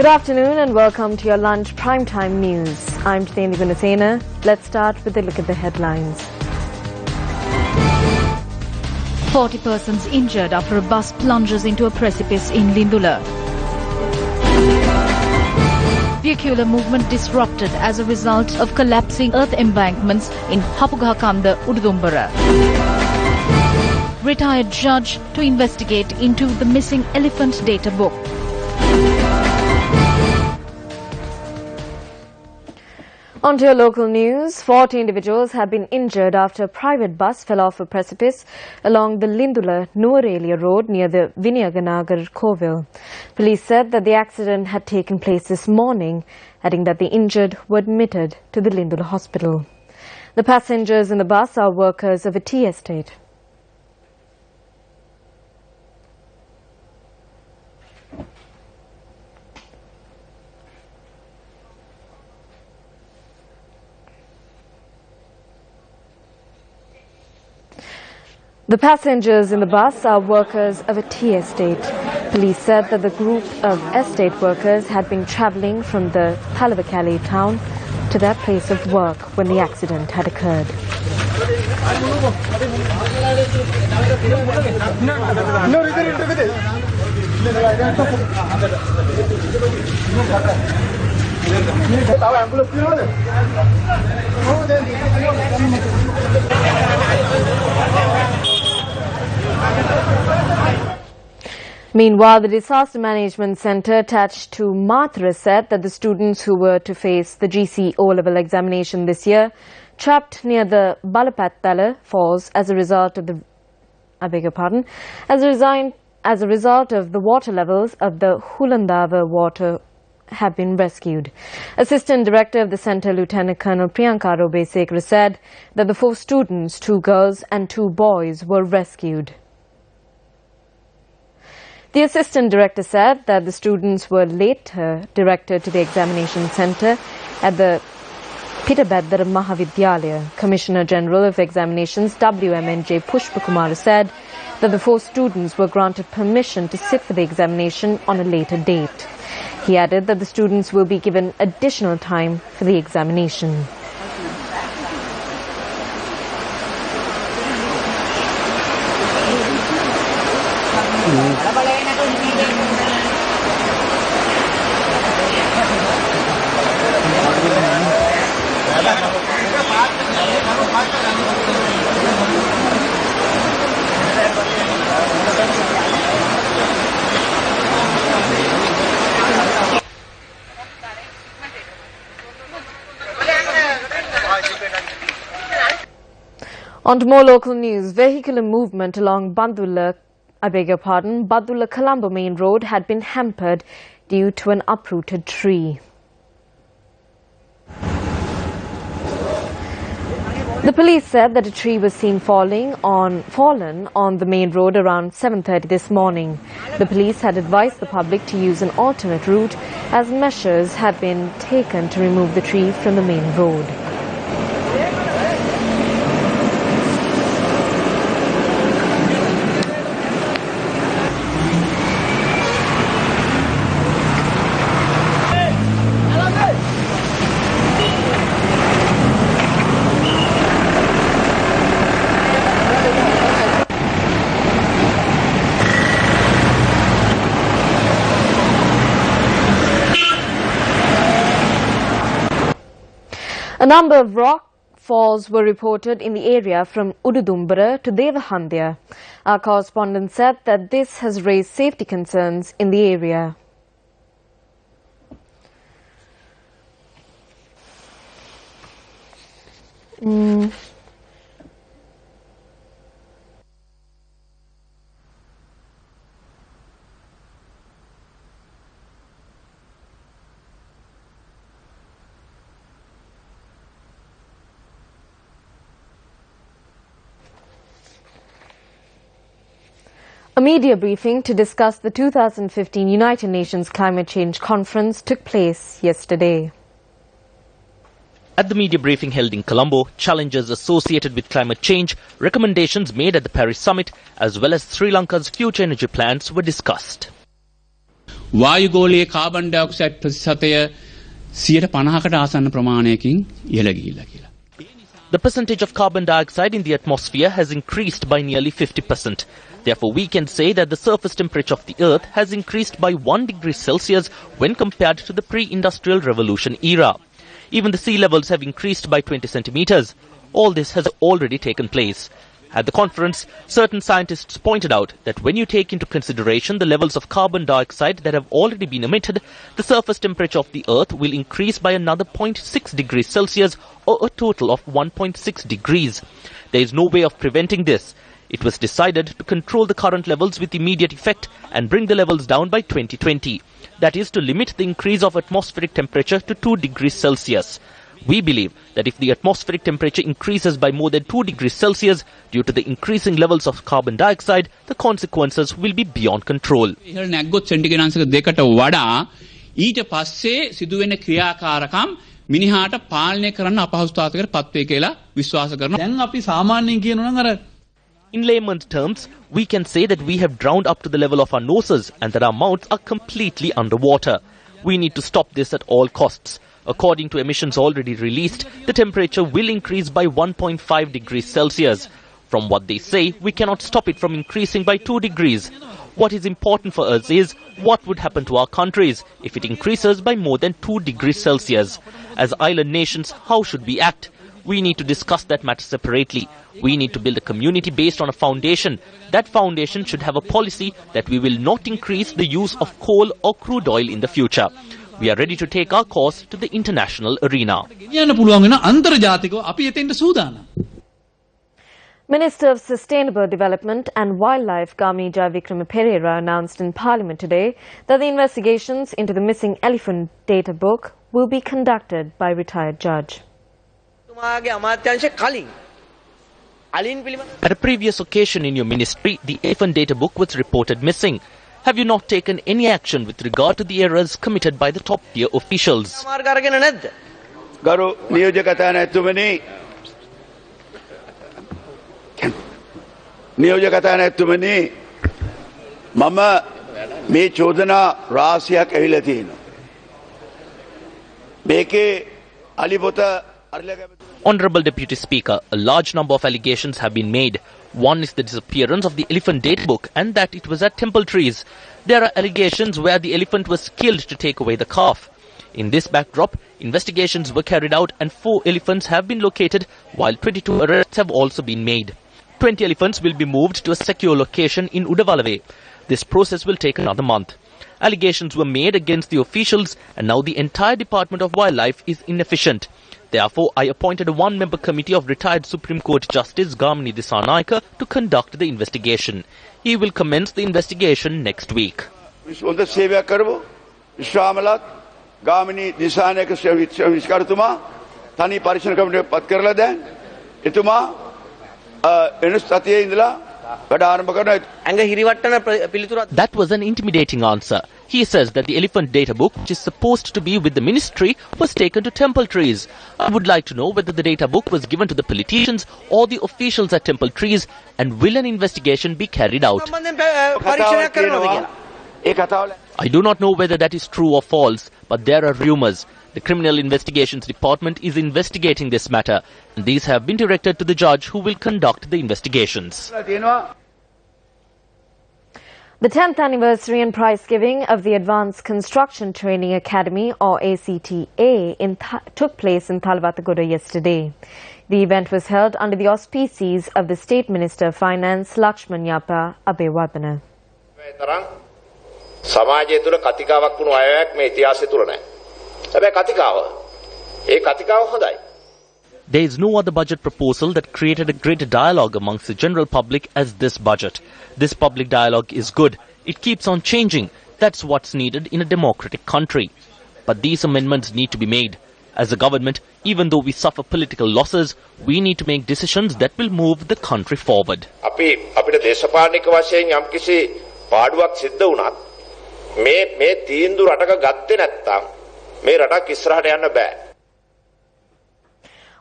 Good afternoon and welcome to your lunch primetime news. I'm Jitendra Gunasena. Let's start with a look at the headlines. 40 persons injured after a bus plunges into a precipice in Lindula. Vehicular movement disrupted as a result of collapsing earth embankments in Hapugahakanda, Ududumbara. Retired judge to investigate into the missing elephant data book. On to your local news. 40 individuals have been injured after a private bus fell off a precipice along the Lindula-Nuwarelia road near the Vinayaganagar Kovil. Police said that the accident had taken place this morning, adding that the injured were admitted to the Lindula hospital. The passengers in the bus are workers of a tea estate. The passengers in the bus are workers of a tea estate. Police said that the group of estate workers had been travelling from the Palavakali town to their place of work when the accident had occurred. Meanwhile, the Disaster Management Centre attached to Mathura said that the students who were to face the GC O-level examination this year trapped near the Balapattala Falls as a result of the water levels of the Hulandava water have been rescued. Assistant Director of the Centre, Lieutenant Colonel Priyanka Robesekar, said that the 4 students, 2 girls and 2 boys, were rescued. The Assistant Director said that the students were later directed to the examination centre at the Pittabedara Mahavidyalaya. Commissioner General of Examinations WMNJ Pushpakumar said that the 4 students were granted permission to sit for the examination on a later date. He added that the students will be given additional time for the examination. On to more local news. Vehicular movement along Badulla-Colombo main road had been hampered due to an uprooted tree. The police said that a tree was seen fallen on the main road around 7:30 this morning. The police had advised the public to use an alternate route as measures have been taken to remove the tree from the main road. A number of rock falls were reported in the area from Ududumbara to Devahandya. Our correspondent said that this has raised safety concerns in the area. A media briefing to discuss the 2015 United Nations Climate Change Conference took place yesterday. At the media briefing held in Colombo, challenges associated with climate change, recommendations made at the Paris summit, as well as Sri Lanka's future energy plans were discussed. වායුගෝලීය carbon dioxide ප්‍රතිශතය 50%කට ආසන්න ප්‍රමාණයකින් ඉහළ ගිහිල්ලා කියලා. The percentage of carbon dioxide in the atmosphere has increased by nearly 50%. Therefore, we can say that the surface temperature of the Earth has increased by 1 degree Celsius when compared to the pre-industrial revolution era. Even the sea levels have increased by 20 centimeters. All this has already taken place. At the conference, certain scientists pointed out that when you take into consideration the levels of carbon dioxide that have already been emitted, the surface temperature of the Earth will increase by another 0.6 degrees Celsius or a total of 1.6 degrees. There is no way of preventing this. It was decided to control the current levels with immediate effect and bring the levels down by 2020. That is to limit the increase of atmospheric temperature to 2 degrees Celsius. We believe that if the atmospheric temperature increases by more than 2 degrees Celsius due to the increasing levels of carbon dioxide, the consequences will be beyond control. ඉහළ නැග්ගොත් centigrade අංශක 2කට වඩා ඊට පස්සේ සිදුවෙන ක්‍රියාකාරකම් මිනිහාට පාලනය කරන්න අපහසුතාවයකට පත් වේ කියලා විශ්වාස කරනවා. දැන් අපි සාමාන්‍යයෙන් කියනවා නම් අර In layman's terms, we can say that we have drowned up to the level of our noses and that our mouths are completely underwater. We need to stop this at all costs. According to emissions already released, the temperature will increase by 1.5 degrees Celsius. From what they say, we cannot stop it from increasing by 2 degrees. What is important for us is what would happen to our countries if it increases by more than 2 degrees Celsius. As island nations, how should we act? We need to discuss that matter separately. We need to build a community based on a foundation. That foundation should have a policy that we will not increase the use of coal or crude oil in the future. We are ready to take our course to the international arena. Minister of Sustainable Development and Wildlife Gamini Jaivikrama Pereira announced in Parliament today that the investigations into the missing elephant data book will be conducted by a retired judge. At a previous occasion in your ministry, the elephant data book was reported missing. Have you not taken any action with regard to the errors committed by the top-tier officials? Honourable Deputy Speaker, a large number of allegations have been made. One is the disappearance of the elephant data book and that it was at Temple Trees. There are allegations where the elephant was killed to take away the calf. In this backdrop, investigations were carried out and 4 elephants have been located while 22 arrests have also been made. 20 elephants will be moved to a secure location in Udavalave. This process will take another month. Allegations were made against the officials and now the entire Department of Wildlife is inefficient. Therefore, I appointed a one-member committee of retired Supreme Court Justice Gamini Dissanayake to conduct the investigation. He will commence the investigation next week. That was an intimidating answer. He says that the elephant data book, which is supposed to be with the ministry, was taken to Temple Trees. I would like to know whether the data book was given to the politicians or the officials at Temple Trees, and will an investigation be carried out? I do not know whether that is true or false, but there are rumours. The Criminal Investigations Department is investigating this matter, and these have been directed to the judge who will conduct the investigations. The 10th anniversary and prize giving of the Advanced Construction Training Academy, or ACTA, took place in Thalawathagoda yesterday. The event was held under the auspices of the State Minister of Finance, Lakshman Yapa Abewardena. There is no other budget proposal that created a greater dialogue amongst the general public as this budget. This public dialogue is good. It keeps on changing. That's what's needed in a democratic country. But these amendments need to be made. As a government, even though we suffer political losses, we need to make decisions that will move the country forward.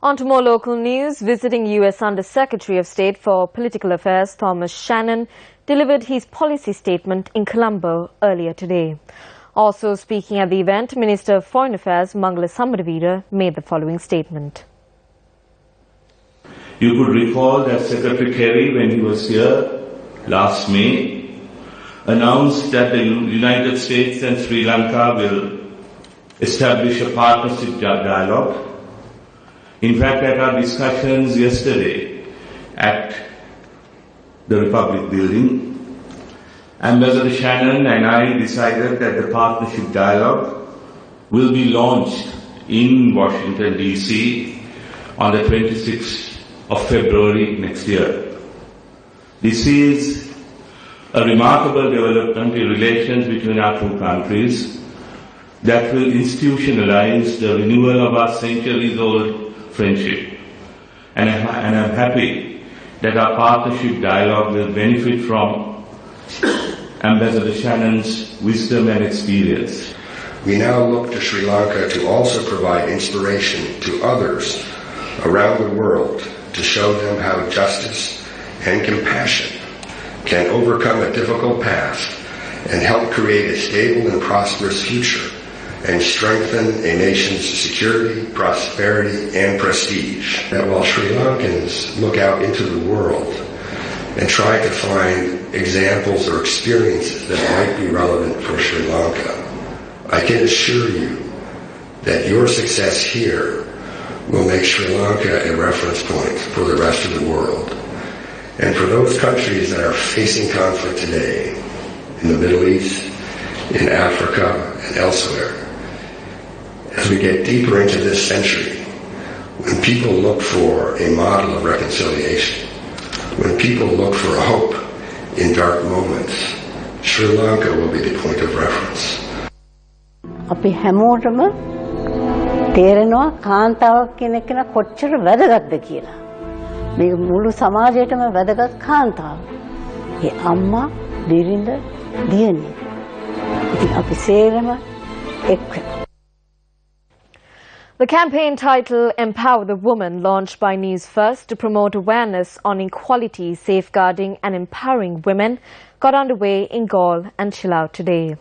On to more local news. Visiting U.S. Under-Secretary of State for Political Affairs Thomas Shannon delivered his policy statement in Colombo earlier today. Also speaking at the event, Minister of Foreign Affairs Mangala Samaraveera made the following statement. You could recall that Secretary Kerry, when he was here last May, announced that the United States and Sri Lanka will establish a partnership dialogue. In fact, at our discussions yesterday at the Republic Building, Ambassador Shannon and I decided that the partnership dialogue will be launched in Washington, D.C. on the 26th of February next year. This is a remarkable development in relations between our two countries that will institutionalize the renewal of our centuries-old friendship. And I'm happy that our partnership dialogue will benefit from Ambassador Shannon's wisdom and experience. We now look to Sri Lanka to also provide inspiration to others around the world to show them how justice and compassion can overcome a difficult past and help create a stable and prosperous future and strengthen a nation's security, prosperity, and prestige. That while Sri Lankans look out into the world and try to find examples or experiences that might be relevant for Sri Lanka, I can assure you that your success here will make Sri Lanka a reference point for the rest of the world. And for those countries that are facing conflict today, in the Middle East, in Africa, and elsewhere, as we get deeper into this century, when people look for a model of reconciliation, when people look for a hope in dark moments, Sri Lanka will be the point of reference. අපි හැමෝටම තේරෙනවා කාන්තාවක් කියන එක කොච්චර වැදගත්ද කියලා. මේ මුළු සමාජයටම වැදගත් කාන්තාව. ඒ අම්මා, බිරිඳ, දියණිය. ඉතින් අපි සේරම එක්ක. The campaign title Empower the Woman, launched by Newsfirst to promote awareness on equality, safeguarding and empowering women, got underway in Galle and Chilao today.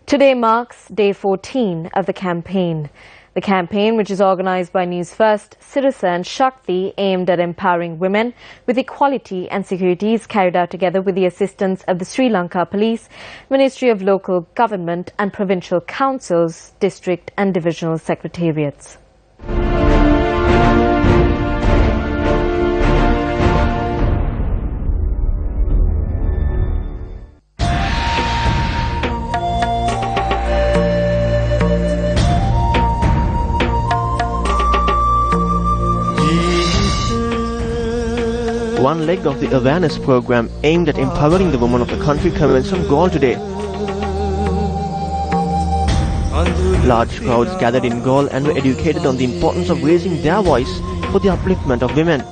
Today marks day 14 of the campaign. The campaign, which is organised by Newsfirst, Sirisa and Shakti, aimed at empowering women with equality and security, is carried out together with the assistance of the Sri Lanka Police, Ministry of Local Government and Provincial Councils, District and Divisional Secretariats. One leg of the awareness program aimed at empowering the women of the country commenced from Galle today. Large crowds gathered in Galle and were educated on the importance of raising their voice for the upliftment of women.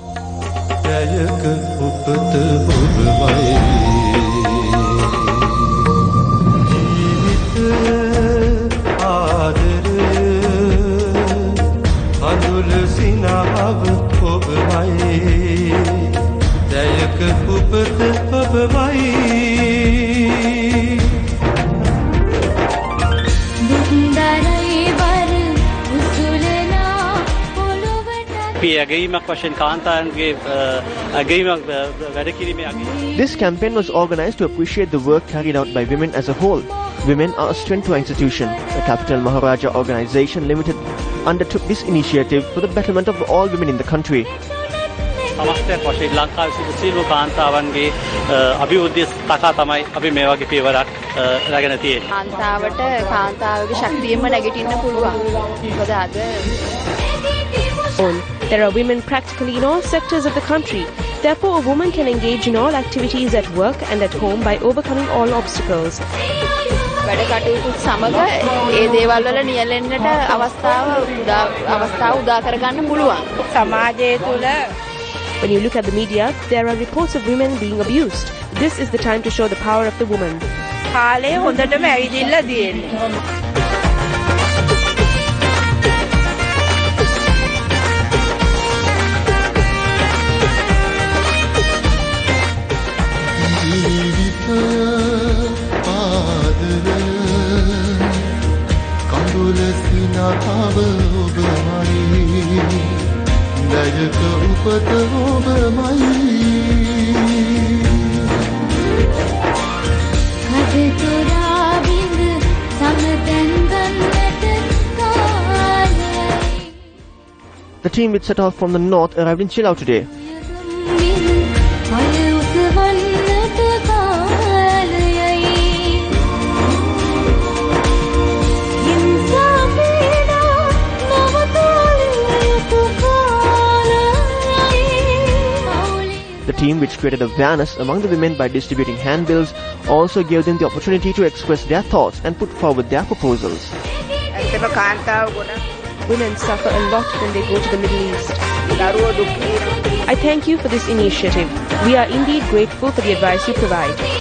This campaign was organized to appreciate the work carried out by women as a whole. Women are a strength to our institution. The Capital Maharaja Organization Limited undertook this initiative for the betterment of all women in the country. සමස්තයක් වශයෙන් ලංකාවේ සිට සියලු කාන්තාවන්ගේ අභිවෘද්ධිය තකා තමයි අපි මේ වගේ පියවරක් රැගෙන තියෙන්නේ. කාන්තාවට කාන්තාවගේ ශක්තියෙන්ම නැගිටින්න පුළුවන්. මොකද අද there are women practically in all sectors of the country. Therefore, a woman can engage in all activities at work and at home by overcoming all obstacles. වැඩ කටයුතු සමග ඒ දේවල් වල නියැලෙන්නට අවස්ථාව උදා කරගන්න පුළුවන්. සමාජය තුළ When you look at the media, there are reports of women being abused. This is the time to show the power of the woman. කාලේ හොඳටම ඇවිදින්න තියෙන්නේ. The team which set off from the north arrived in Chilau today. The team, which created awareness among the women by distributing handbills, also gave them the opportunity to express their thoughts and put forward their proposals. Women suffer a lot when they go to the Middle East. I thank you for this initiative. We are indeed grateful for the advice you provide.